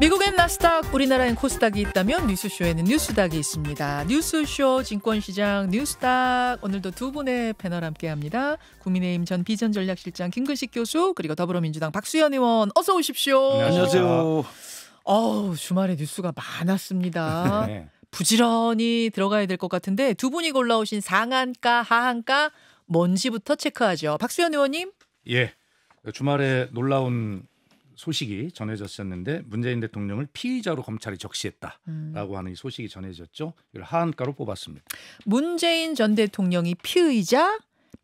미국엔 나스닥, 우리나라엔 코스닥이 있다면 뉴스쇼에는 뉴스닥이 있습니다. 뉴스쇼 증권시장 뉴스닥, 오늘도 두 분의 패널 함께합니다. 국민의힘 전 비전전략실장 김근식 교수, 그리고 더불어민주당 박수현 의원, 어서 오십시오. 안녕하세요. 주말에 뉴스가 많았습니다. 네. 부지런히 들어가야 될 것 같은데 두 분이 골라오신 상한가, 하한가 뭔지부터 체크하죠. 박수현 의원님. 예, 주말에 놀라운 소식이 전해졌었는데 문재인 대통령을 피의자로 검찰이 적시했다라고 하는 이 소식이 전해졌죠. 이걸 하한가로 뽑았습니다. 문재인 전 대통령이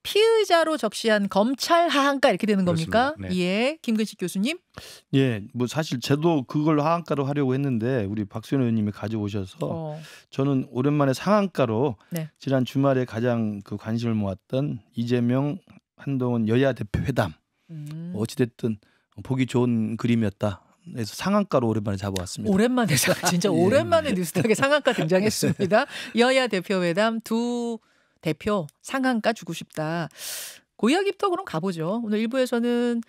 피의자로 적시한 검찰 하한가 이렇게 되는 겁니까? 네. 예, 김근식 교수님. 예, 뭐 사실 저도 그걸 하한가로 하려고 했는데 우리 박수현 의원님이 가져오셔서 저는 오랜만에 상한가로 네. 지난 주말에 가장 그 관심을 모았던 이재명 한동훈 여야 대표 회담 어찌됐든 보기 좋은 그림이었다. 그래서 상한가로 오랜만에 잡아왔습니다. 오랜만에 진짜 오랜만에 뉴스닥에 상한가 등장했습니다. 여야 대표 회담 두 대표 상한가 주고 싶다. 그 이야기부터 그럼 가보죠. 오늘 1부에서는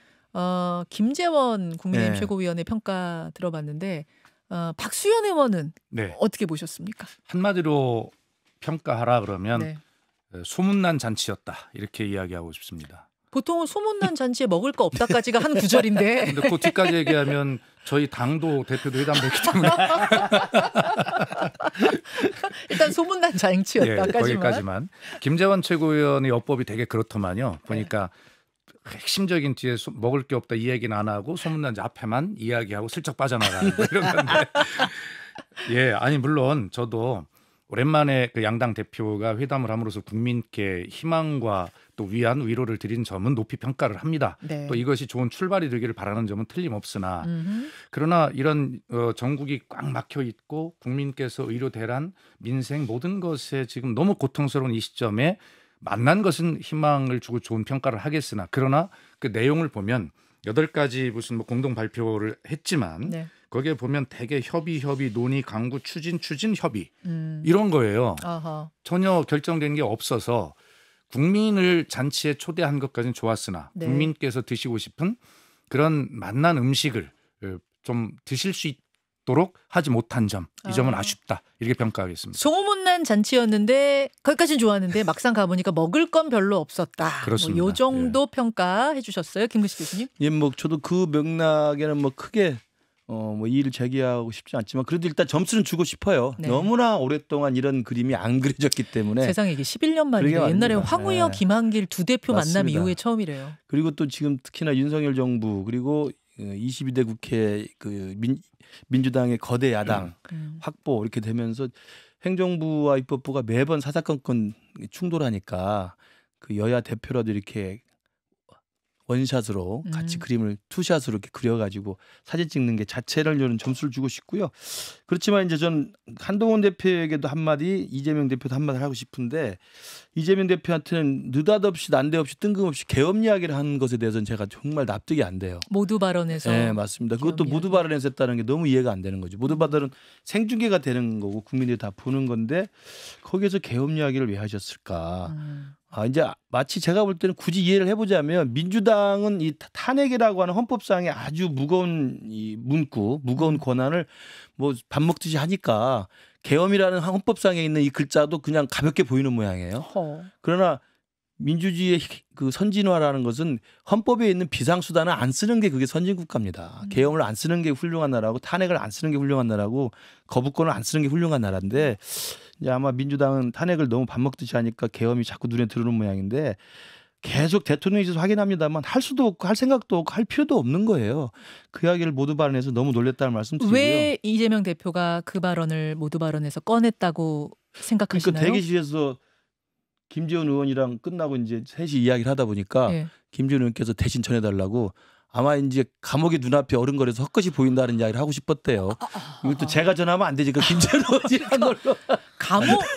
김재원 국민의힘 네. 최고위원의 평가 들어봤는데 박수현 의원은 네. 어떻게 보셨습니까? 한마디로 평가하라 그러면 네. 소문난 잔치였다 이렇게 이야기하고 싶습니다. 보통은 소문난 잔치에 먹을 거 없다까지가 한 구절인데. 근데 그 뒤까지 얘기하면 저희 당도 대표도 회담됐기 때문에 일단 소문난 잔치였다까지만. 예, 거기까지만. 김재원 최고위원의 어법이 되게 그렇더만요. 보니까 핵심적인 뒤에 먹을 게 없다 이 얘기는 안 하고 소문난 앞에만 이야기하고 슬쩍 빠져나가는 이런 건데. 예, 아니 물론 저도 오랜만에 그 양당 대표가 회담을 함으로써 국민께 희망과 또 위로를 드린 점은 높이 평가를 합니다. 네. 또 이것이 좋은 출발이 되기를 바라는 점은 틀림없으나 그러나 이런 전국이 꽉 막혀 있고 국민께서 의료 대란, 민생 모든 것에 지금 너무 고통스러운 이 시점에 만난 것은 희망을 주고 좋은 평가를 하겠으나 그러나 그 내용을 보면 8가지 무슨 뭐 공동 발표를 했지만 네. 거기에 보면 대개 협의, 논의, 강구, 추진, 협의 이런 거예요. 아하. 전혀 결정된 게 없어서 국민을 잔치에 초대한 것까지는 좋았으나 네. 국민께서 드시고 싶은 그런 맛난 음식을 좀 드실 수 있도록 하지 못한 점, 이 점은 아쉽다 이렇게 평가하겠습니다. 소문난 잔치였는데 거기까지는 좋았는데 막상 가보니까 먹을 건 별로 없었다. 그렇습니다. 요 정도 평가해 주셨어요, 김근식 교수님? 예, 뭐 저도 그 맥락에는 뭐 크게 뭐 이의를 제기하고 싶지 않지만 그래도 일단 점수는 주고 싶어요. 네. 너무나 오랫동안 이런 그림이 안 그려졌기 때문에. 세상에 이게 11년 만이에요. 그러게 옛날에 말입니다. 황우여, 네. 김한길 두 대표 만남 맞습니다. 이후에 처음이래요. 그리고 또 지금 특히나 윤석열 정부 그리고 22대 국회 그 민주당의 거대 야당 확보 이렇게 되면서 행정부와 입법부가 매번 사사건건 충돌하니까 그 여야 대표라도 이렇게 원샷으로 같이 그림을 투샷으로 이렇게 그려가지고 사진 찍는 게 자체를 저는 점수를 주고 싶고요. 그렇지만 이제 전 한동훈 대표에게도 한마디, 이재명 대표도 한마디 하고 싶은데 이재명 대표한테는 느닷없이 난데없이 뜬금없이 계엄 이야기를 한 것에 대해서는 제가 정말 납득이 안 돼요. 모두 발언에서. 네, 맞습니다. 그것도 모두 발언에서 했다는 게 너무 이해가 안 되는 거죠. 모두 발언은 생중계가 되는 거고 국민들이 다 보는 건데 거기에서 계엄 이야기를 왜 하셨을까? 이제 마치 제가 볼 때는 굳이 이해를 해보자면 민주당은 이 탄핵이라고 하는 헌법상의 아주 무거운 이 문구, 무거운 권한을 뭐 밥 먹듯이 하니까 계엄이라는 헌법상에 있는 이 글자도 그냥 가볍게 보이는 모양이에요. 그러나 민주주의의 그 선진화라는 것은 헌법에 있는 비상수단을 안 쓰는 게 그게 선진국가입니다. 계엄을 안 쓰는 게 훌륭한 나라고 탄핵을 안 쓰는 게 훌륭한 나라고 거부권을 안 쓰는 게 훌륭한 나라인데 이제 아마 민주당은 탄핵을 너무 밥 먹듯이 하니까 계엄이 자꾸 눈에 들어오는 모양인데 계속 대통령실에서 확인합니다만 할 수도 없고 할 생각도 없고 할 필요도 없는 거예요. 그 이야기를 모두 발언해서 너무 놀랬다는 말씀 드리고요. 왜 이재명 대표가 그 발언을 모두 발언에서 꺼냈다고 생각하시나요? 그러니까 대기실에서 김재원 의원이랑 끝나고 이제 셋이 이야기를 하다 보니까 예. 김재원 의원께서 대신 전해달라고 아마 이제 감옥이 눈앞에 어른거려서 헛것이 보인다는 이야기를 하고 싶었대요. 이것도 제가 전하면 안 되지. 그 김재원 의원이란 걸로.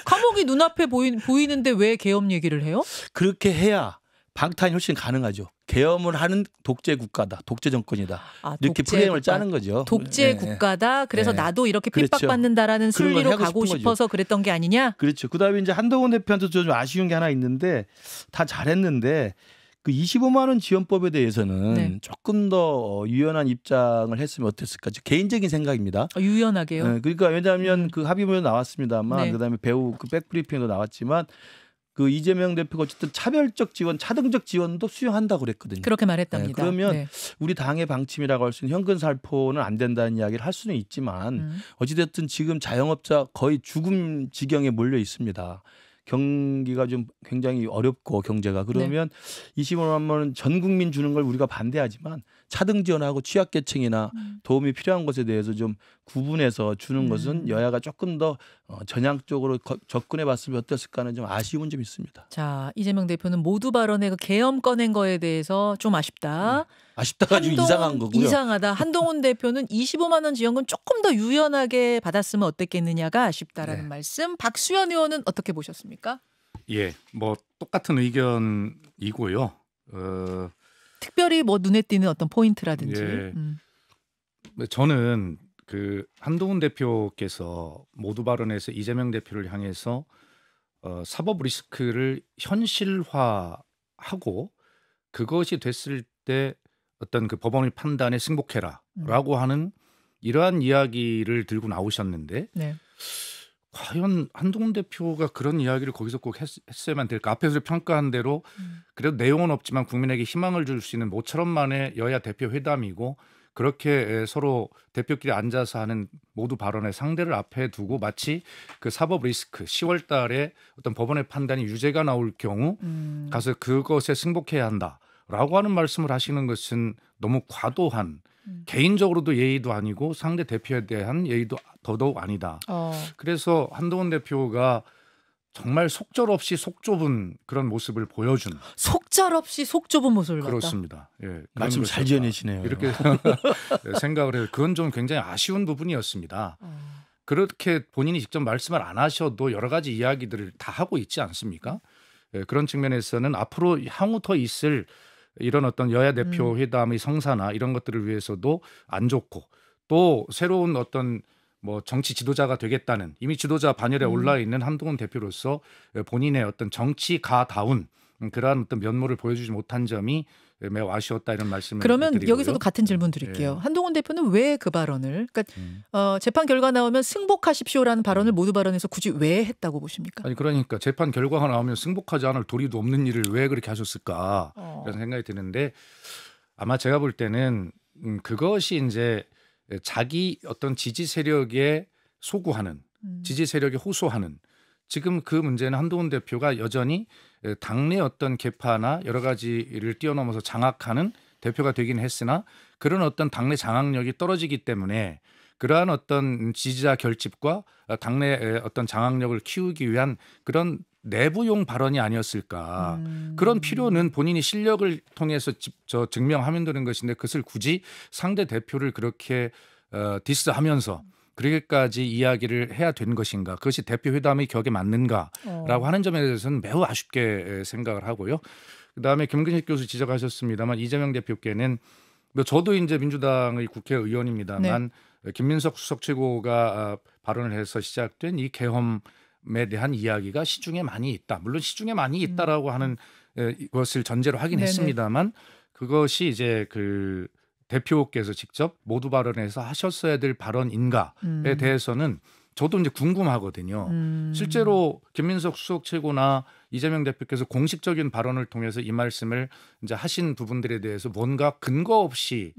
감옥이 눈앞에 보이는데 왜 계엄 얘기를 해요? 그렇게 해야 방탄이 훨씬 가능하죠. 계엄을 하는 독재 국가다. 독재 정권이다. 이렇게 프레임을 짜는 거죠. 독재 국가다. 그래서 나도 이렇게 핍박받는다라는 그렇죠. 순리로 가고 싶어서 그랬던 게 아니냐? 그렇죠. 그다음에 이제 한동훈 대표한테 좀 아쉬운 게 하나 있는데 다 잘했는데 그 25만 원 지원법에 대해서는 네. 조금 더 유연한 입장을 했으면 어땠을까? 개인적인 생각입니다. 유연하게요. 네, 그러니까 왜냐하면 그 합의문에 나왔습니다만 네. 그다음에 배우 그 백브리핑도 나왔지만 그 이재명 대표가 어쨌든 차별적 지원, 차등적 지원도 수용한다고 그랬거든요. 그렇게 말했답니다. 네, 그러면 네. 우리 당의 방침이라고 할 수 있는 현금 살포는 안 된다는 이야기를 할 수는 있지만 어찌됐든 지금 자영업자 거의 죽음 지경에 몰려 있습니다. 경기가 좀 굉장히 어렵고 경제가 그러면 25만 원은 전 국민 주는 걸 우리가 반대하지만 차등 지원하고 취약계층이나 도움이 필요한 것에 대해서 좀 구분해서 주는 것은 여야가 조금 더 전향적으로 접근해 봤으면 어땠을까 하는 좀 아쉬움은 좀 있습니다. 자, 이재명 대표는 모두 발언에 그 계엄 꺼낸 거에 대해서 좀 아쉽다. 아쉽다가 좀 이상한 거고요. 이상하다. 한동훈 대표는 25만 원 지원금 조금 더 유연하게 받았으면 어땠겠느냐가 아쉽다라는 말씀. 박수현 의원은 어떻게 보셨습니까? 예, 뭐 똑같은 의견이고요. 특별히 뭐 눈에 띄는 어떤 포인트라든지. 예. 저는 그 한동훈 대표께서 모두 발언에서 이재명 대표를 향해서 사법 리스크를 현실화하고 그것이 됐을 때 어떤 그 법원의 판단에 승복해라라고 하는 이러한 이야기를 들고 나오셨는데 네. 과연 한동훈 대표가 그런 이야기를 거기서 꼭 했어야만 될까? 앞에서 평가한 대로 그래도 내용은 없지만 국민에게 희망을 줄 수 있는 모처럼만의 여야 대표 회담이고 그렇게 서로 대표끼리 앉아서 하는 모두 발언의 상대를 앞에 두고 마치 그 사법 리스크 10월 달에 어떤 법원의 판단이 유죄가 나올 경우 가서 그것에 승복해야 한다라고 하는 말씀을 하시는 것은 너무 과도한 개인적으로도 예의도 아니고 상대 대표에 대한 예의도 더더욱 아니다. 그래서 한동훈 대표가 정말 속절없이 속 좁은 그런 모습을 보여준. 속절없이 속 좁은 모습을 봤다. 그렇습니다. 예, 말씀 잘 지어내시네요. 이렇게 생각을 해요. 그건 좀 굉장히 아쉬운 부분이었습니다. 그렇게 본인이 직접 말씀을 안 하셔도 여러 가지 이야기들을 다 하고 있지 않습니까? 예, 그런 측면에서는 앞으로 향후 더 있을 이런 어떤 여야 대표 회담의 성사나 이런 것들을 위해서도 안 좋고 또 새로운 어떤 뭐 정치 지도자가 되겠다는 이미 지도자 반열에 올라 있는 한동훈 대표로서 본인의 어떤 정치가다운 그러한 어떤 면모를 보여주지 못한 점이 매우 아쉬웠다 이런 말씀을 그러면 드리고요. 여기서도 같은 질문 드릴게요. 예. 한동훈 대표는 왜 그 발언을 그러니까 재판 결과 나오면 승복하십시오라는 발언을 모두 발언에서 굳이 왜 했다고 보십니까? 아니 그러니까 재판 결과가 나오면 승복하지 않을 도리도 없는 일을 왜 그렇게 하셨을까 이런 생각이 드는데 아마 제가 볼 때는 그것이 이제 자기 어떤 지지 세력에 소구하는 지지 세력에 호소하는 지금 그 문제는 한동훈 대표가 여전히 당내 어떤 계파나 여러 가지를 뛰어넘어서 장악하는 대표가 되긴 했으나 그런 어떤 당내 장악력이 떨어지기 때문에 그러한 어떤 지지자 결집과 당내 어떤 장악력을 키우기 위한 그런 내부용 발언이 아니었을까. 그런 필요는 본인이 실력을 통해서 증명하면 되는 것인데 그것을 굳이 상대 대표를 그렇게 디스하면서 그렇게까지 이야기를 해야 되는 것인가. 그것이 대표 회담의 격에 맞는가라고 하는 점에 대해서는 매우 아쉽게 생각을 하고요. 그다음에 김근식 교수 지적하셨습니다만 이재명 대표께는 저도 이제 민주당의 국회의원입니다만 김민석 수석 최고가 발언을 해서 시작된 이 계엄에 대한 이야기가 시중에 많이 있다. 물론 시중에 많이 있다라고 하는 것을 전제로 하긴 했습니다만 그것이 이제 그 대표께서 직접 모두 발언에서 하셨어야 될 발언인가에 대해서는 저도 이제 궁금하거든요. 실제로 김민석 수석 최고나 이재명 대표께서 공식적인 발언을 통해서 이 말씀을 이제 하신 부분들에 대해서 뭔가 근거 없이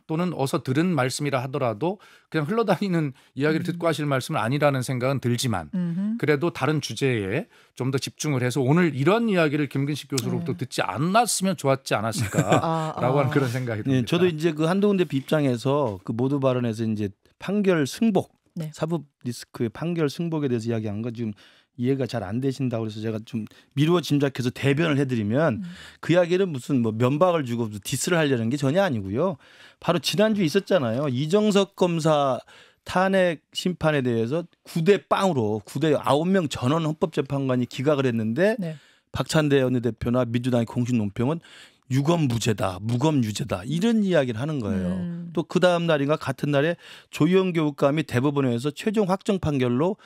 또는 어서 들은 말씀이라 하더라도 그냥 흘러다니는 이야기를 듣고 하실 말씀은 아니라는 생각은 들지만 그래도 다른 주제에 좀 더 집중을 해서 오늘 이런 이야기를 김근식 교수로부터 듣지 않았으면 좋았지 않았을까라고 하는 그런 생각이 듭니다. 네, 저도 이제 그 한동훈 대표 입장에서 그 모두 발언에서 이제 판결 승복 사법 리스크의 판결 승복에 대해서 이야기한 거 지금 이해가 잘 안 되신다고 그래서 제가 좀 미루어 짐작해서 대변을 해드리면 그 이야기는 무슨 뭐 면박을 주고 디스를 하려는 게 전혀 아니고요. 바로 지난주에 있었잖아요. 이정석 검사 탄핵 심판에 대해서 9대 0으로 9대 9명 전원 헌법재판관이 기각을 했는데 박찬대 원내대표나 민주당의 공식 논평은 유검무죄다, 무검유죄다 이런 이야기를 하는 거예요. 또 그 다음 날인가 같은 날에 조희영 교육감이 대법원에서 최종 확정 판결로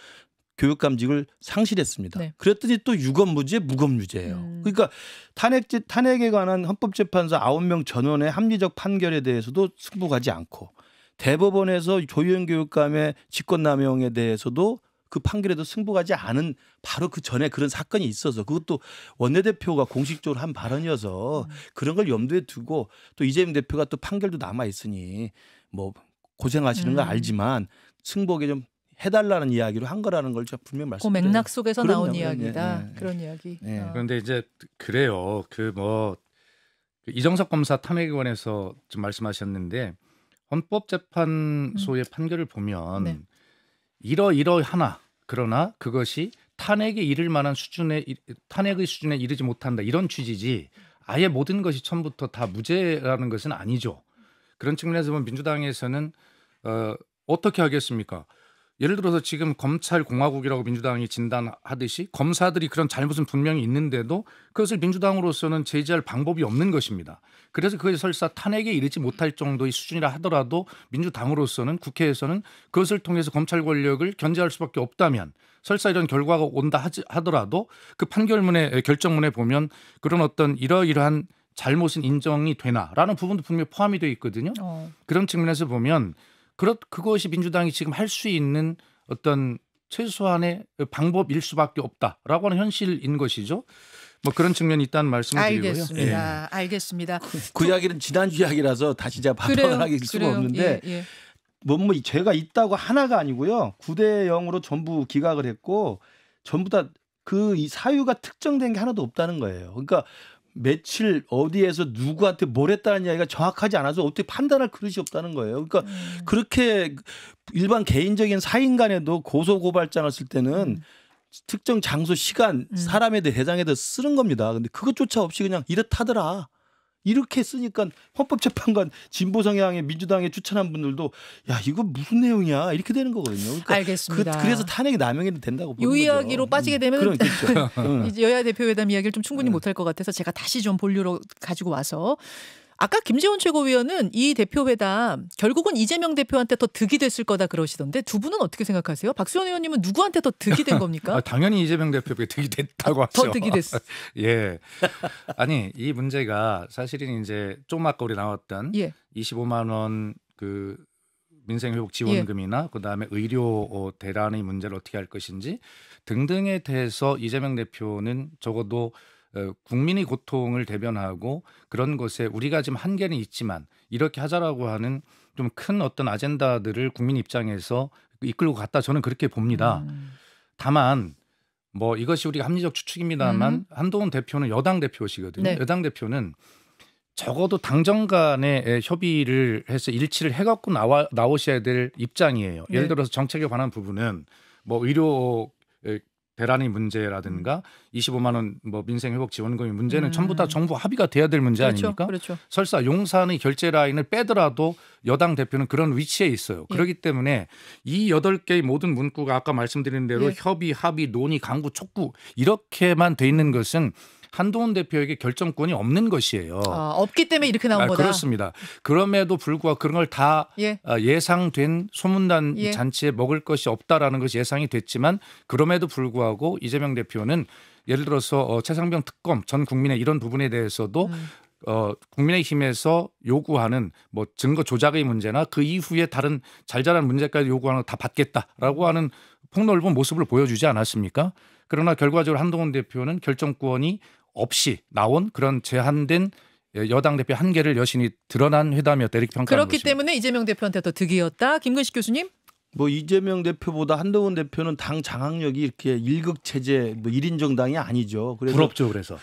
교육감직을 상실했습니다. 네. 그랬더니 또 유검무죄, 무검유죄예요. 그러니까 탄핵에 관한 헌법재판소 9명 전원의 합리적 판결에 대해서도 승복하지 않고 대법원에서 조희연 교육감의 직권남용에 대해서도 그 판결에도 승복하지 않은 바로 그 전에 그런 사건이 있어서 그것도 원내대표가 공식적으로 한 발언이어서 그런 걸 염두에 두고 또 이재명 대표가 또 판결도 남아 있으니 뭐 고생하시는 거 알지만 승복에 좀 해달라는 이야기로 한 거라는 걸 제가 분명히 그 말씀드려요. 맥락 속에서 그럼요. 나온 이야기다. 네. 그런 이야기. 네. 그런데 이제 그래요. 이정석 검사 탄핵에 관해서 좀 말씀하셨는데 헌법재판소의 판결을 보면 네. 이러하나 그러나 그것이 탄핵에 이를 만한 탄핵의 수준에 이르지 못한다 이런 취지지 아예 모든 것이 처음부터 다 무죄라는 것은 아니죠. 그런 측면에서 보면 민주당에서는 어떻게 하겠습니까? 예를 들어서 지금 검찰 공화국이라고 민주당이 진단하듯이 검사들이 그런 잘못은 분명히 있는데도 그것을 민주당으로서는 제지할 방법이 없는 것입니다. 그래서 그것이 설사 탄핵에 이르지 못할 정도의 수준이라 하더라도 민주당으로서는 국회에서는 그것을 통해서 검찰 권력을 견제할 수밖에 없다면 설사 이런 결과가 온다 하더라도 그 판결문에 결정문에 보면 그런 어떤 이러이러한 잘못은 인정이 되나라는 부분도 분명히 포함이 되어 있거든요. 그런 측면에서 보면 그것이 민주당이 지금 할 수 있는 어떤 최소한의 방법일 수밖에 없다라고 하는 현실인 것이죠. 뭐 그런 측면이 있다는 말씀을 드리고요. 알겠습니다. 알겠습니다. 그 이야기는 지난주 이야기라서 다시 제가 반박을 하길 수가 없는데 뭐 죄가 있다고 하나가 아니고요. 9대 0으로 전부 기각을 했고 전부 다 그 이 사유가 특정된 게 하나도 없다는 거예요. 그러니까 며칠 어디에서 누구한테 뭘 했다는 이야기가 정확하지 않아서 어떻게 판단할 그릇이 없다는 거예요. 그러니까 그렇게 일반 개인적인 사인 간에도 고소고발장을 쓸 때는 특정 장소, 시간, 사람에 대해 대상에 대해 쓰는 겁니다. 근데 그것조차 없이 그냥 이렇다더라. 이렇게 쓰니까 헌법재판관 진보 성향의 민주당에 추천한 분들도 야 이거 무슨 내용이야 이렇게 되는 거거든요. 그러니까 알겠습니다. 그래서 탄핵이 남용이 된다고 보는 이 거죠. 이야기로 빠지게 되면 그렇겠죠. 이제 여야 대표회담 이야기를 좀 충분히 못할 것 같아서 제가 다시 좀 본류로 가지고 와서 아까 김재원 최고위원은 이 대표회담 결국은 이재명 대표한테 더 득이 됐을 거다 그러시던데 두 분은 어떻게 생각하세요? 박수원 의원님은 누구한테 더 득이 된 겁니까? 당연히 이재명 대표에게 득이 됐다고 하죠. 더 득이 됐어. 예. 아니 이 문제가 사실은 이제 좀 아까 우리 나왔던 25만 원 그 민생회복 지원금이나 그다음에 의료 대란의 문제를 어떻게 할 것인지 등등에 대해서 이재명 대표는 적어도 국민의 고통을 대변하고 그런 것에 우리가 지금 한계는 있지만 이렇게 하자라고 하는 좀 큰 어떤 아젠다들을 국민 입장에서 이끌고 갔다 저는 그렇게 봅니다. 다만 뭐 이것이 우리가 합리적 추측입니다만 한동훈 대표는 여당 대표시거든요. 네. 여당 대표는 적어도 당정 간의 협의를 해서 일치를 해갖고 나오셔야 될 입장이에요. 예를 들어서 정책에 관한 부분은 뭐 의료 대란의 문제라든가 25만 원 뭐 민생회복 지원금의 문제는 전부 다 정부 합의가 돼야 될 문제 아닙니까? 그렇죠. 설사 용산의 결제 라인을 빼더라도 여당 대표는 그런 위치에 있어요. 그렇기 때문에 이 8개의 모든 문구가 아까 말씀드린 대로 협의, 합의, 논의, 강구, 촉구 이렇게만 돼 있는 것은 한동훈 대표에게 결정권이 없는 것이에요. 없기 때문에 이렇게 나온 거다. 그렇습니다. 그럼에도 불구하고 그런 걸 다 예상된 소문난 잔치에 먹을 것이 없다라는 것이 예상이 됐지만 그럼에도 불구하고 이재명 대표는 예를 들어서 최상병 특검 전 국민의 이런 부분에 대해서도 국민의힘에서 요구하는 뭐 증거 조작의 문제나 그 이후에 다른 잘잘한 문제까지 요구하는 거 다 받겠다라고 하는 폭넓은 모습을 보여주지 않았습니까? 그러나 결과적으로 한동훈 대표는 결정권이 없이 나온 그런 제한된 여당 대표 한계를 여신이 드러난 회담이었다 이렇게 평가하는 그렇기 것입니다. 때문에 이재명 대표한테 더 득이었다. 김근식 교수님. 뭐 이재명 대표보다 한동훈 대표는 당 장악력이 이렇게 일극체제 뭐 1인 정당이 아니죠. 그래서 부럽죠. 그래서.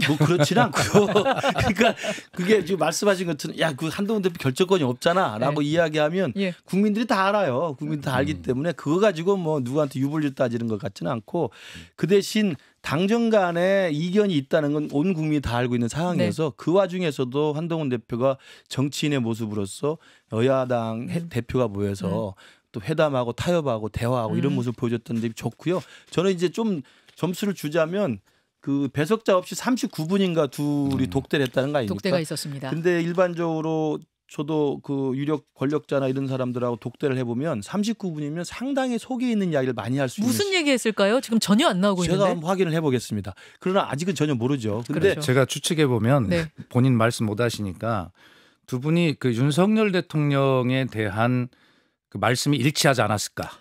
뭐 그렇지는 않고요. 그러니까 그게 지금 말씀하신 것처럼 야, 그 한동훈 대표 결정권이 없잖아라고 이야기하면 국민들이 다 알아요. 국민들 다 알기 때문에 그거 가지고 뭐 누구한테 유불리 따지는 것 같지는 않고 그 대신 당정 간에 이견이 있다는 건 온 국민이 다 알고 있는 상황이어서 그 와중에서도 한동훈 대표가 정치인의 모습으로서 여야당 대표가 모여서 또 회담하고 타협하고 대화하고 이런 모습을 보여줬던 데 좋고요. 저는 이제 좀 점수를 주자면 그 배석자 없이 39분인가 둘이 독대를 했다는 거 아닙니까? 독대가 있었습니다. 근데 일반적으로 저도 그 유력 권력자나 이런 사람들하고 독대를 해보면 39분이면 상당히 속에 있는 이야기를 많이 할 수 있는. 무슨 얘기했을까요? 지금 전혀 안 나오고 제가 있는데. 한번 확인을 해보겠습니다. 그러나 아직은 전혀 모르죠. 근데 그렇죠. 제가 추측해 보면 네. 본인 말씀 못 하시니까 두 분이 그 윤석열 대통령에 대한 그 말씀이 일치하지 않았을까?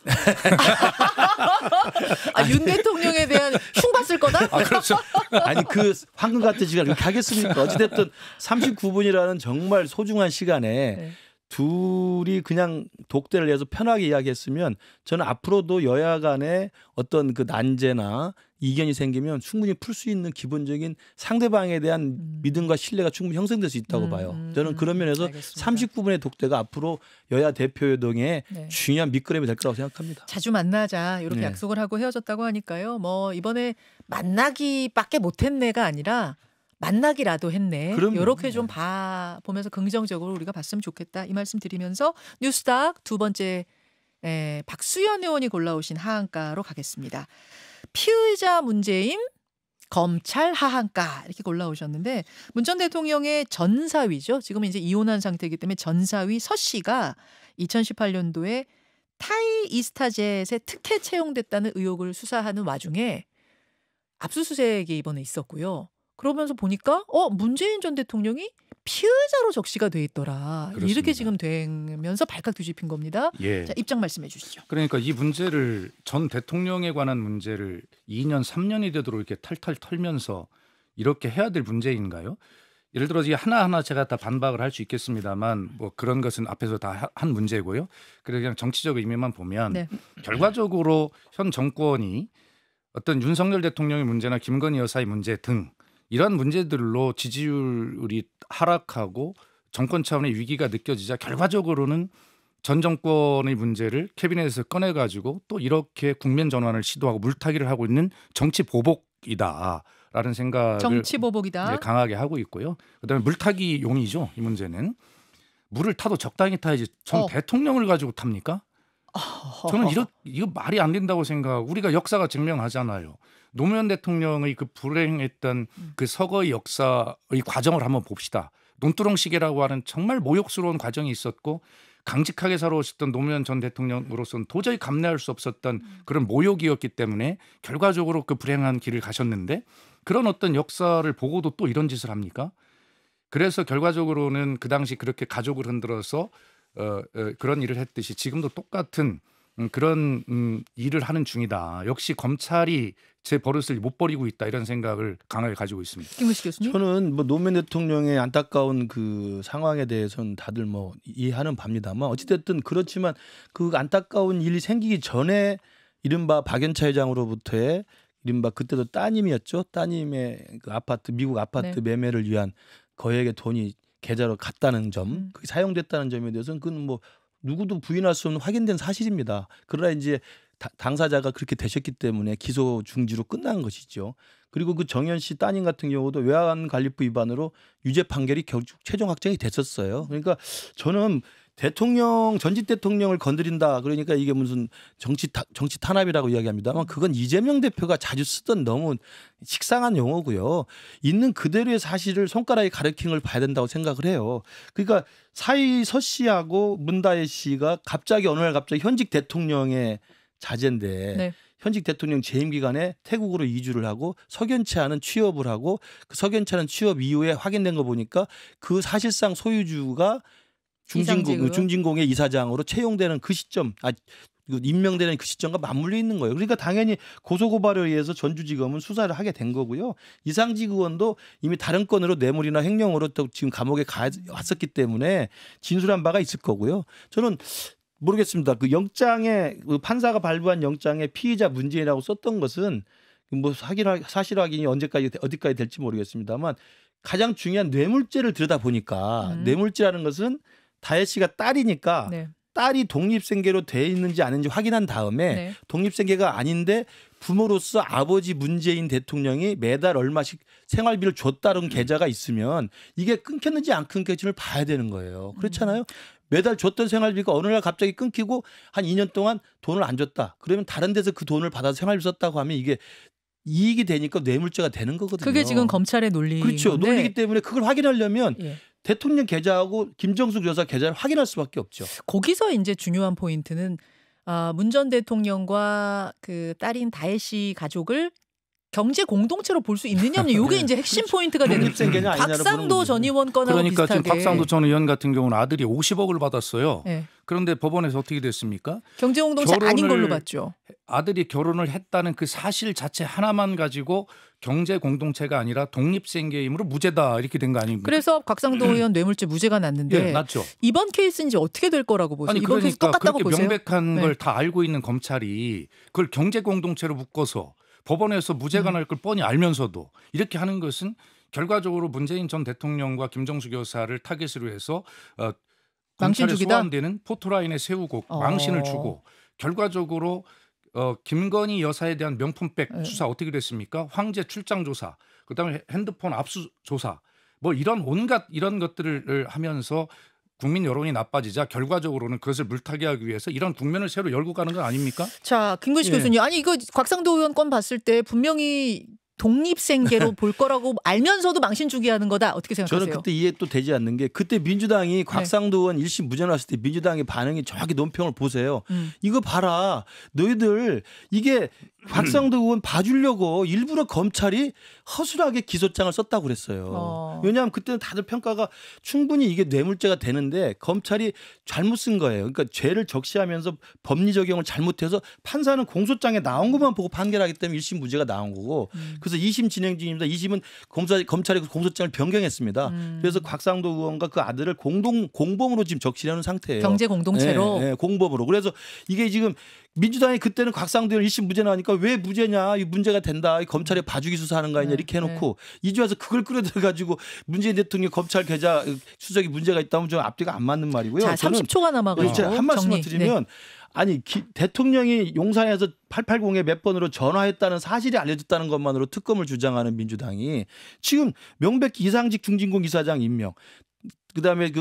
윤 대통령에 대한 흉봤을 거다? 그렇죠. 아니 그 황금 같은 시간 그렇게 하겠습니까? 어찌됐든 39분이라는 정말 소중한 시간에 네. 둘이 그냥 독대를 해서 편하게 이야기했으면 저는 앞으로도 여야 간에 어떤 그 난제나 이견이 생기면 충분히 풀 수 있는 기본적인 상대방에 대한 믿음과 신뢰가 충분히 형성될 수 있다고 봐요. 저는 그런 면에서 알겠습니다. 39분의 독대가 앞으로 여야 대표회동에 네. 중요한 밑거름이 될 거라고 생각합니다. 자주 만나자 이렇게 네. 약속을 하고 헤어졌다고 하니까요. 뭐 이번에 만나기밖에 못했네가 아니라 만나기라도 했네. 그럼요. 이렇게 좀 보면서 긍정적으로 우리가 봤으면 좋겠다. 이 말씀 드리면서 뉴스닥 두 번째 박수현 의원이 골라오신 하한가로 가겠습니다. 피의자 문제임 검찰 하한가 이렇게 골라오셨는데 문 전 대통령의 전사위죠. 지금 이제 이혼한 상태이기 때문에 전사위 서 씨가 2018년도에 타이 이스타젯에 특혜 채용됐다는 의혹을 수사하는 와중에 압수수색이 이번에 있었고요. 그러면서 보니까 문재인 전 대통령이 피의자로 적시가 돼 있더라. 그렇습니다. 이렇게 지금 되면서 발칵 뒤집힌 겁니다. 예. 자, 입장 말씀해 주시죠. 그러니까 이 문제를 전 대통령에 관한 문제를 2년 3년이 되도록 이렇게 탈탈 털면서 이렇게 해야 될 문제인가요? 예를 들어 하나하나 제가 다 반박을 할 수 있겠습니다만 뭐 그런 것은 앞에서 다 한 문제고요. 그래서 그냥 정치적 의미만 보면 네. 결과적으로 현 정권이 어떤 윤석열 대통령의 문제나 김건희 여사의 문제 등 이런 문제들로 지지율이 하락하고 정권 차원의 위기가 느껴지자 결과적으로는 전 정권의 문제를 캐비넷에서 꺼내가지고 또 이렇게 국면 전환을 시도하고 물타기를 하고 있는 정치 보복이다라는 생각을 정치 보복이다. 네, 강하게 하고 있고요. 그다음에 물타기 용이죠. 이 문제는 물을 타도 적당히 타야지. 전 대통령을 가지고 탑니까? 저는 이거 말이 안 된다고 생각하고 우리가 역사가 증명하잖아요. 노무현 대통령의 그 불행했던 그 서거의 역사의 과정을 한번 봅시다. 논두렁시계라고 하는 정말 모욕스러운 과정이 있었고 강직하게 살아오셨던 노무현 전 대통령으로서는 도저히 감내할 수 없었던 그런 모욕이었기 때문에 결과적으로 그 불행한 길을 가셨는데 그런 어떤 역사를 보고도 또 이런 짓을 합니까? 그래서 결과적으로는 그 당시 그렇게 가족을 흔들어서 그런 일을 했듯이 지금도 똑같은 그런 일을 하는 중이다. 역시 검찰이 제 버릇을 못 버리고 있다 이런 생각을 강하게 가지고 있습니다. 김은식 교수님. 저는 뭐 노무현 대통령의 안타까운 그 상황에 대해서는 다들 뭐 이해하는 바입니다만 어찌됐든 그렇지만 그 안타까운 일이 생기기 전에 이른바 박연차 회장으로부터의 이른바 그때도 따님이었죠. 따님의 그 아파트 미국 아파트 매매를 위한 거액의 돈이 계좌로 갔다는 점, 그게 사용됐다는 점에 대해서는 그건 뭐 누구도 부인할 수 없는 확인된 사실입니다. 그러나 이제 당사자가 그렇게 되셨기 때문에 기소 중지로 끝난 것이죠. 그리고 그 정현 씨 따님 같은 경우도 외환관리부 위반으로 유죄 판결이 결국 최종 확정이 됐었어요. 그러니까 저는 대통령 전직 대통령을 건드린다 그러니까 이게 무슨 정치 탄압이라고 이야기합니다만 그건 이재명 대표가 자주 쓰던 너무 식상한 용어고요. 있는 그대로의 사실을 손가락에 가리킨 걸 봐야 된다고 생각을 해요. 그러니까 사이 서 씨하고 문다혜 씨가 갑자기 어느 날 갑자기 현직 대통령의 자제인데 현직 대통령 재임 기간에 태국으로 이주를 하고 석연치 않은 취업을 하고 그 석연치 않은 취업 이후에 확인된 거 보니까 그 사실상 소유주가 중진공의 이사장으로 채용되는 그 시점, 임명되는 그 시점과 맞물려 있는 거예요. 그러니까 당연히 고소고발에 의해서 전주지검은 수사를 하게 된 거고요. 이상직 의원도 이미 다른 건으로 뇌물이나 횡령으로 또 지금 감옥에 갔었기 때문에 진술한 바가 있을 거고요. 저는 모르겠습니다. 그 영장에 그 판사가 발부한 영장에 피의자 문재인이라고 썼던 것은 뭐 사실 확인이 어디까지 될지 모르겠습니다만 가장 중요한 뇌물죄를 들여다 보니까 뇌물죄라는 것은 다혜 씨가 딸이니까 딸이 독립생계로 돼 있는지 아닌지 확인한 다음에 독립생계가 아닌데 부모로서 아버지 문재인 대통령이 매달 얼마씩 생활비를 줬다는 계좌가 있으면 이게 끊겼는지 안 끊겼는지를 봐야 되는 거예요. 그렇잖아요. 매달 줬던 생활비가 어느 날 갑자기 끊기고 한 2년 동안 돈을 안 줬다. 그러면 다른 데서 그 돈을 받아서 생활비 썼다고 하면 이게 이익이 되니까 뇌물죄가 되는 거거든요. 그게 지금 검찰의 논리인 그렇죠. 건데. 논리이기 때문에 그걸 확인하려면 대통령 계좌하고 김정숙 여사 계좌를 확인할 수밖에 없죠. 거기서 이제 중요한 포인트는 문 전 대통령과 그 딸인 다혜 씨 가족을 경제 공동체로 볼 수 있느냐 없느냐 이게 이제 핵심 포인트가 되는 독립생계냐 아니냐를 곽상도 보는 전 의원 건하고 그러니까 비슷하게. 지금 곽상도 전 의원 같은 경우는 아들이 50억을 받았어요. 네. 그런데 법원에서 어떻게 됐습니까? 경제 공동체 아닌 걸로 결혼을- 봤죠. 아들이 결혼을 했다는 그 사실 자체 하나만 가지고 경제 공동체가 아니라 독립생계이므로 무죄다 이렇게 된 거 아닙니까? 그래서 곽상도 의원 뇌물죄 무죄가 났는데 예, 맞죠. 이번 케이스는 이제 어떻게 될 거라고 보세요? 아니 이번 케이스 그러니까 똑같다고 그렇게 보세요? 명백한 네. 걸 다 알고 있는 검찰이 그걸 경제 공동체로 묶어서 법원에서 무죄가 날 걸 뻔히 알면서도 이렇게 하는 것은 결과적으로 문재인 전 대통령과 김정숙 여사를 타겟으로 해서 망신 검찰에 주기다? 소환되는 포토라인에 세우고 망신을 주고 결과적으로 김건희 여사에 대한 명품백 네. 수사 어떻게 됐습니까? 황제 출장 조사, 그다음에 핸드폰 압수 조사, 뭐 이런 온갖 이런 것들을 하면서 국민 여론이 나빠지자 결과적으로는 그것을 물타기 하기 위해서 이런 국면을 새로 열고 가는 건 아닙니까? 자, 김근식 예. 교수님. 아니 이거 곽상도 의원 건 봤을 때 분명히 독립생계로 볼 거라고 알면서도 망신 주기 하는 거다. 어떻게 생각하세요? 저는 그때 이해 또 되지 않는 게 그때 민주당이 곽상도 의원 1심 무죄 나왔을 때 민주당의 반응이 정확히 논평을 보세요. 이거 봐라. 너희들 이게 곽상도 의원 봐주려고 일부러 검찰이 허술하게 기소장을 썼다고 그랬어요. 왜냐하면 그때는 다들 평가가 충분히 이게 뇌물죄가 되는데 검찰이 잘못 쓴 거예요. 그러니까 죄를 적시하면서 법리 적용을 잘못해서 판사는 공소장에 나온 것만 보고 판결하기 때문에 1심 무죄가 나온 거고 그래서 2심 진행 중입니다. 2심은 검찰이 공소장을 변경했습니다. 그래서 곽상도 의원과 그 아들을 공범으로 지금 적시하는 상태예요. 경제 공동체로. 네, 공범으로. 그래서 이게 지금 민주당이 그때는 곽상도 의원 1심 무죄 나오니까 왜 무죄냐, 이 문제가 된다, 이 검찰이 봐주기 수사하는 거 아니냐 이렇게 해놓고 이제 와서 그걸 끌어들여 가지고 문재인 대통령 검찰 계좌 수석이 문제가 있다면 좀 앞뒤가 안 맞는 말이고요. 자, 30초가 남아가지고 한 말씀만 정리. 드리면 아니 대통령이 용산에서 880에 몇 번으로 전화했다는 사실이 알려졌다는 것만으로 특검을 주장하는 민주당이 지금 명백히 이상직 중진공 이사장 임명, 그다음에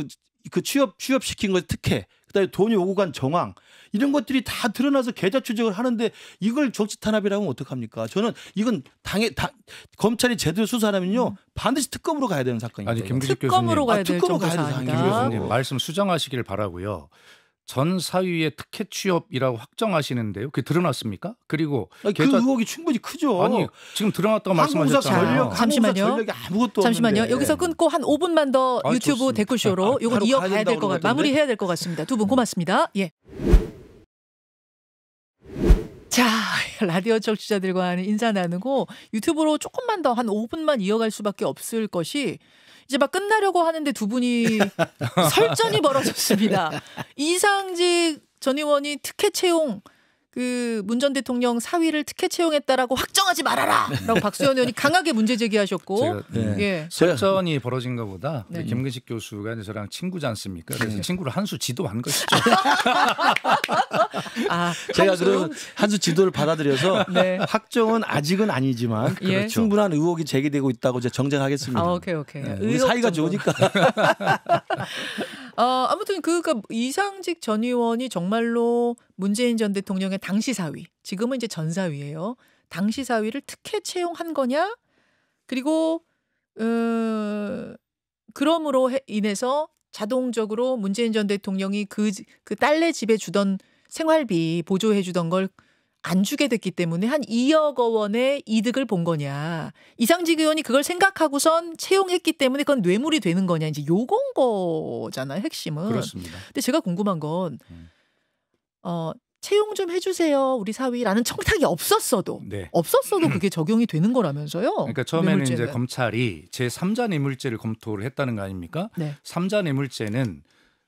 그 취업시킨 것 특혜, 그다음에 돈이 오고 간 정황 이런 것들이 다 드러나서 계좌 추적을 하는데 이걸 정치 탄압이라고 하면 어떡합니까? 저는 이건 검찰이 제대로 수사하면요 반드시 특검으로 가야 되는 사건입니다. 아니 김규식 특검으로 교수님, 가야 될 특검으로 정도 가야 될 사안이다. 상황이에요. 교수님 말씀 수정하시길 바라고요. 전 사위의 특혜 취업이라고 확정하시는데요. 그게 드러났습니까? 그리고 그 의혹이 충분히 크죠. 아니 지금 드러났다고 한국사 말씀하셨잖아요. 잠시만요. 전력이 아무것도 잠시만요. 없는데. 여기서 끊고 한 5분만 더 아, 유튜브 좋습니다. 댓글쇼로 이건 바로 이어가야 가야 될 것 된다고 같아요. 마무리해야 될 것 같습니다. 두 분 고맙습니다. 예. 자, 라디오 청취자들과 하는 인사 나누고 유튜브로 조금만 더 한 5분만 이어갈 수밖에 없을 것이 이제 막 끝나려고 하는데 두 분이 설전이 벌어졌습니다. 이상직 전 의원이 특혜 채용 그 문 전 대통령 사위를 특혜 채용했다라고 확정하지 말아라라고 박수현 의원이 강하게 문제 제기하셨고 제가 예. 설전이 벌어진 것보다 네. 김근식 교수가 이제 저랑 친구지 않습니까? 그래서 친구를 한 수 지도한 것이죠. 아, 제가 한수. 그런 한수 지도를 받아들여서 네. 확정은 아직은 아니지만 예. 충분한 의혹이 제기되고 있다고 이제 정정하겠습니다. 아, 오케이. 네, 우리 의혹 사이가 정도. 좋으니까. 아무튼 그러니까 이상직 전 의원이 정말로 문재인 전 대통령의 당시 사위, 지금은 이제 전 사위예요. 당시 사위를 특혜 채용한 거냐? 그리고 그럼으로 인해서 자동적으로 문재인 전 대통령이 그 딸네 집에 주던 생활비 보조해 주던 걸 안 주게 됐기 때문에 한 2억 원의 이득을 본 거냐. 이상직 의원이 그걸 생각하고선 채용했기 때문에 그건 뇌물이 되는 거냐. 이제 요건 거잖아요. 핵심은. 그렇습니다. 근데 제가 궁금한 건 채용 좀 해주세요. 우리 사위라는 청탁이 없었어도 네. 그게 적용이 되는 거라면서요. 그러니까 처음에는 뇌물죄는. 이제 검찰이 제3자 뇌물죄를 검토를 했다는 거 아닙니까? 네. 3자 뇌물죄는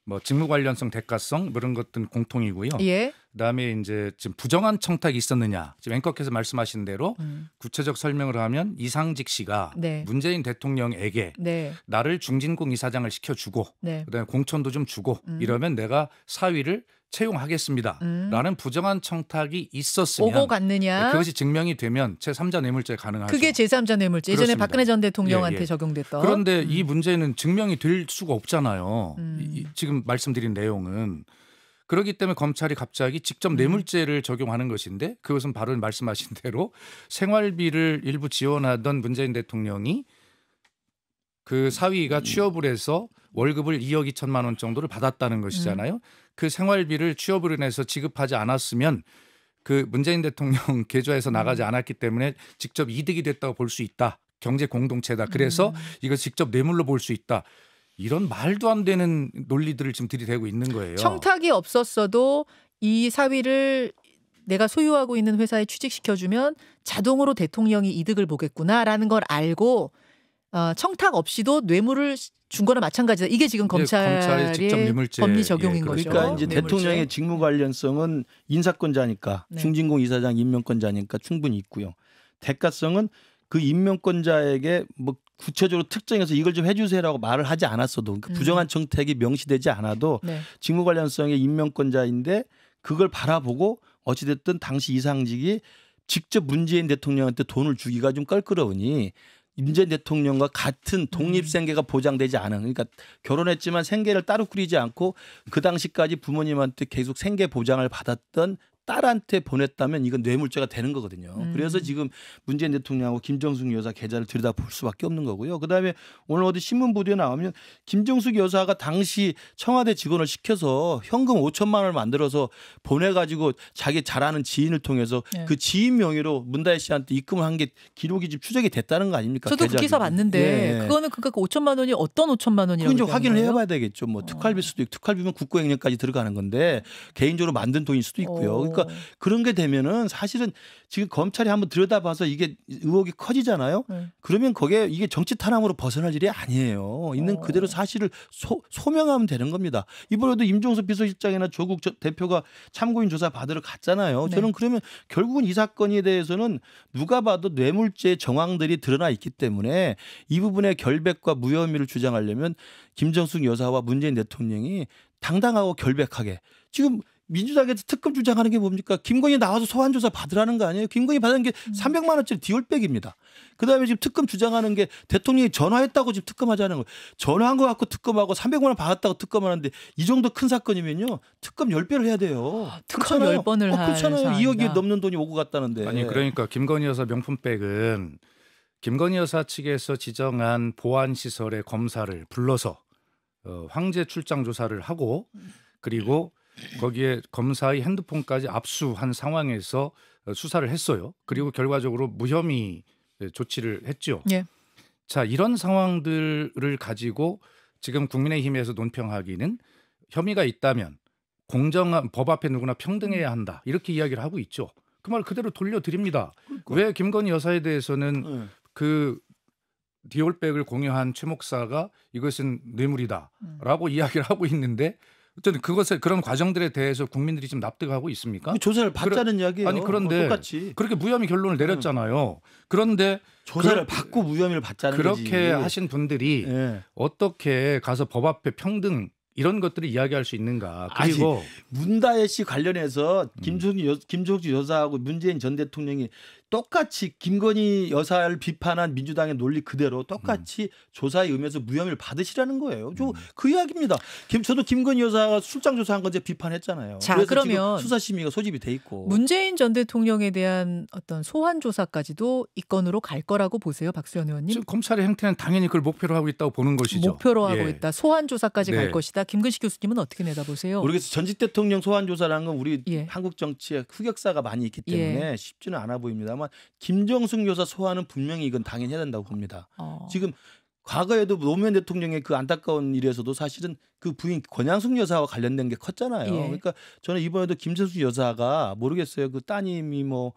뭐 직무 관련성, 대가성 뭐 이런 것들은 공통이고요. 예. 그다음에 이제 지금 부정한 청탁이 있었느냐. 지금 앵커께서 말씀하신 대로 구체적 설명을 하면 이상직 씨가 네. 문재인 대통령에게 네. 나를 중진공 이사장을 시켜주고 네. 그다음에 공천도 좀 주고 이러면 내가 사위를 채용하겠습니다라는 부정한 청탁이 있었으면 오고 갔느냐. 그것이 증명이 되면 제3자 뇌물죄 가능하죠. 그게 제3자 뇌물죄. 예전에 그렇습니다. 박근혜 전 대통령한테 예, 예. 적용됐던. 그런데 이 문제는 증명이 될 수가 없잖아요. 지금 말씀드린 내용은. 그렇기 때문에 검찰이 갑자기 직접 뇌물죄를 적용하는 것인데 그것은 바로 말씀하신 대로 생활비를 일부 지원하던 문재인 대통령이 그 사위가 취업을 해서 월급을 2억 2천만 원 정도를 받았다는 것이잖아요. 그 생활비를 취업을 인해서 지급하지 않았으면 그 문재인 대통령 계좌에서 나가지 않았기 때문에 직접 이득이 됐다고 볼 수 있다. 경제 공동체다. 그래서 이거 직접 뇌물로 볼 수 있다. 이런 말도 안 되는 논리들을 지금 들이대고 있는 거예요. 청탁이 없었어도 이 사위를 내가 소유하고 있는 회사에 취직시켜주면 자동으로 대통령이 이득을 보겠구나라는 걸 알고 청탁 없이도 뇌물을 준 거나 마찬가지다. 이게 지금 검찰의 직접 뇌물죄 법리 적용인 거죠. 그러니까 이제 대통령의 직무 관련성은 인사권자니까 네. 중진공 이사장 임명권자니까 충분히 있고요. 대가성은 그 임명권자에게 뭐 구체적으로 특정해서 이걸 좀 해주세요라고 말을 하지 않았어도 그 부정한 청탁이 명시되지 않아도 네. 직무 관련성의 임명권자인데 그걸 바라보고 어찌됐든 당시 이상직이 직접 문재인 대통령한테 돈을 주기가 좀 껄끄러우니 문재인 대통령과 같은 독립생계가 보장되지 않은 그러니까 결혼했지만 생계를 따로 꾸리지 않고 그 당시까지 부모님한테 계속 생계 보장을 받았던 딸한테 보냈다면 이건 뇌물죄가 되는 거거든요. 그래서 지금 문재인 대통령하고 김정숙 여사 계좌를 들여다볼 수밖에 없는 거고요. 그다음에 오늘 어디 신문 보도에 나오면 김정숙 여사가 당시 청와대 직원을 시켜서 현금 5천만 원을 만들어서 보내가지고 자기 잘 아는 지인을 통해서 네. 그 지인 명의로 문다혜 씨한테 입금을 한 게 기록이 지금 추적이 됐다는 거 아닙니까? 저도 그 기사 봤는데 네. 그거는 그러니까 5천만 원이 어떤 5천만 원이라고 그건 이제 확인을 거예요? 해봐야 되겠죠. 뭐 특활비일 수도 있고 특활비면 국고행령까지 들어가는 건데 개인적으로 만든 돈일 수도 있고요. 그러니까 그런 게 되면은 사실은 지금 검찰이 한번 들여다봐서 이게 의혹이 커지잖아요. 그러면 거기에 이게 정치 탄압으로 벗어날 일이 아니에요. 있는 그대로 사실을 소명하면 되는 겁니다. 이번에도 임종석 비서실장이나 조국 대표가 참고인 조사 받으러 갔잖아요. 네. 저는 그러면 결국은 이 사건에 대해서는 누가 봐도 뇌물죄 정황들이 드러나 있기 때문에 이 부분의 결백과 무혐의를 주장하려면 김정숙 여사와 문재인 대통령이 당당하고 결백하게 지금 민주당에서 특검 주장하는 게 뭡니까? 김건희 나와서 소환조사 받으라는 거 아니에요? 김건희 받은 게 300만 원짜리 디올백입니다. 그다음에 지금 특검 주장하는 게 대통령이 전화했다고 지금 특검하자는 거예요. 전화한 거 갖고 특검하고 300만 원 받았다고 특검하는데 이 정도 큰 사건이면요. 특검 10배를 해야 돼요. 특검 10번을 할 그렇잖아요. 사안이다. 2억이 넘는 돈이 오고 갔다는데. 아니 그러니까 김건희 여사 명품백은 김건희 여사 측에서 지정한 보안시설의 검사를 불러서 황제 출장 조사를 하고 그리고 거기에 검사의 핸드폰까지 압수한 상황에서 수사를 했어요. 그리고 결과적으로 무혐의 조치를 했죠. 예. 자, 이런 상황들을 가지고 지금 국민의힘에서 논평하기는 혐의가 있다면 공정한 법 앞에 누구나 평등해야 한다. 이렇게 이야기를 하고 있죠. 그 말 그대로 돌려드립니다. 왜 김건희 여사에 대해서는 그 디올백을 공유한 최 목사가 이것은 뇌물이다라고 이야기를 하고 있는데 어쨌든 그것을 그런 과정들에 대해서 국민들이 지금 납득하고 있습니까? 조사를 받자는 이야기예요. 아니 그런데 똑같이. 그렇게 무혐의 결론을 내렸잖아요. 그런데 조사를 받고 무혐의를 받자는 그렇게 거지. 하신 분들이 어떻게 가서 법 앞에 평등 이런 것들을 이야기할 수 있는가? 그리고 문다혜 씨 관련해서 김정숙 여사하고 문재인 전 대통령이 똑같이 김건희 여사를 비판한 민주당의 논리 그대로 똑같이 조사에 임해서 무혐의를 받으시라는 거예요. 그 이야기입니다. 저도 김건희 여사가 출장 조사한 건 이제 비판했잖아요. 자, 그래서 그러면 지금 수사심의가 소집이 돼 있고. 문재인 전 대통령에 대한 어떤 소환 조사까지도 이 건으로 갈 거라고 보세요, 박수현 의원님? 지금 검찰의 행태는 당연히 그걸 목표로 하고 있다고 보는 것이죠. 목표로 하고 예. 있다. 소환 조사까지 네. 갈 것이다. 김근식 교수님은 어떻게 내다보세요? 모르겠어요. 전직 대통령 소환 조사라는 건 우리 예. 한국 정치에 흑역사가 많이 있기 때문에 쉽지는 않아 보입니다만 김정숙 여사 소환은 분명히 이건 당연히 해야 된다고 봅니다. 지금 과거에도 노무현 대통령의 그 안타까운 일에서도 사실은 그 부인 권양숙 여사와 관련된 게 컸잖아요. 예. 그러니까 저는 이번에도 김정숙 여사가 모르겠어요. 그 따님이 뭐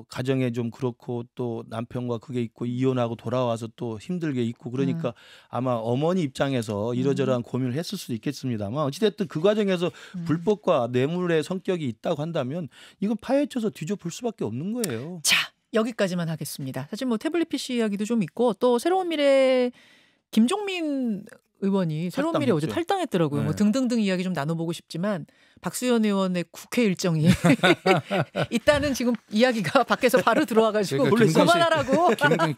가정에 좀 그렇고 또 남편과 그게 있고 이혼하고 돌아와서 또 힘들게 있고 그러니까 아마 어머니 입장에서 이러저러한 고민을 했을 수도 있겠습니다만 어찌됐든 그 과정에서 불법과 뇌물의 성격이 있다고 한다면 이건 파헤쳐서 뒤져볼 수밖에 없는 거예요. 자, 여기까지만 하겠습니다. 사실 뭐 태블릿 PC 이야기도 좀 있고 또 새로운 미래 김종민 의원이 새로운 미래 어제 탈당했더라고요. 네. 뭐 등등등 이야기 좀 나눠보고 싶지만 박수현 의원의 국회 일정이 있다는 지금 이야기가 밖에서 바로 들어와가지고 그러니까 그만하라고.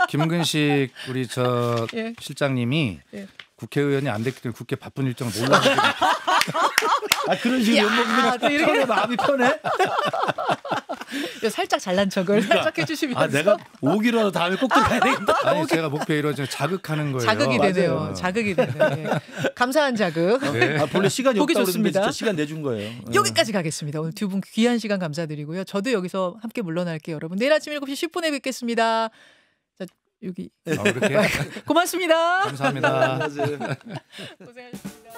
김근식 우리 저 예. 실장님이 예. 국회의원이 안 됐기 때문에 국회 바쁜 일정을 몰라가지고 그런 식으로 야, 또 이렇게 편해 마음이 편해. 살짝 잘난 척을 살짝 해주시면서. 아, 내가 오기로 하러 다음에 꼭 들어가야 되겠다. 아니 제가 목표 이루어지면 자극하는 거예요. 자극이 되네요. 맞아요. 자극이 되네요. 예. 감사한 자극. 네. 아, 본래 시간이 보기 없다고 그랬는데 좋습니다. 진짜 시간 내준 거예요. 여기까지 가겠습니다. 오늘 두 분 귀한 시간 감사드리고요. 저도 여기서 함께 물러날게요, 여러분. 내일 아침 7시 10분에 뵙겠습니다. 자, 여기 이렇게 고맙습니다. 감사합니다. 고생하셨습니다.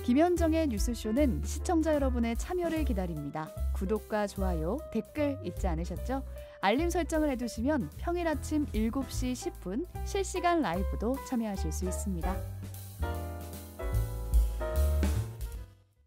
김현정의 뉴스쇼는 시청자 여러분의 참여를 기다립니다. 구독과 좋아요, 댓글 잊지 않으셨죠? 알림 설정을 해두시면 평일 아침 7시 10분 실시간 라이브도 참여하실 수 있습니다.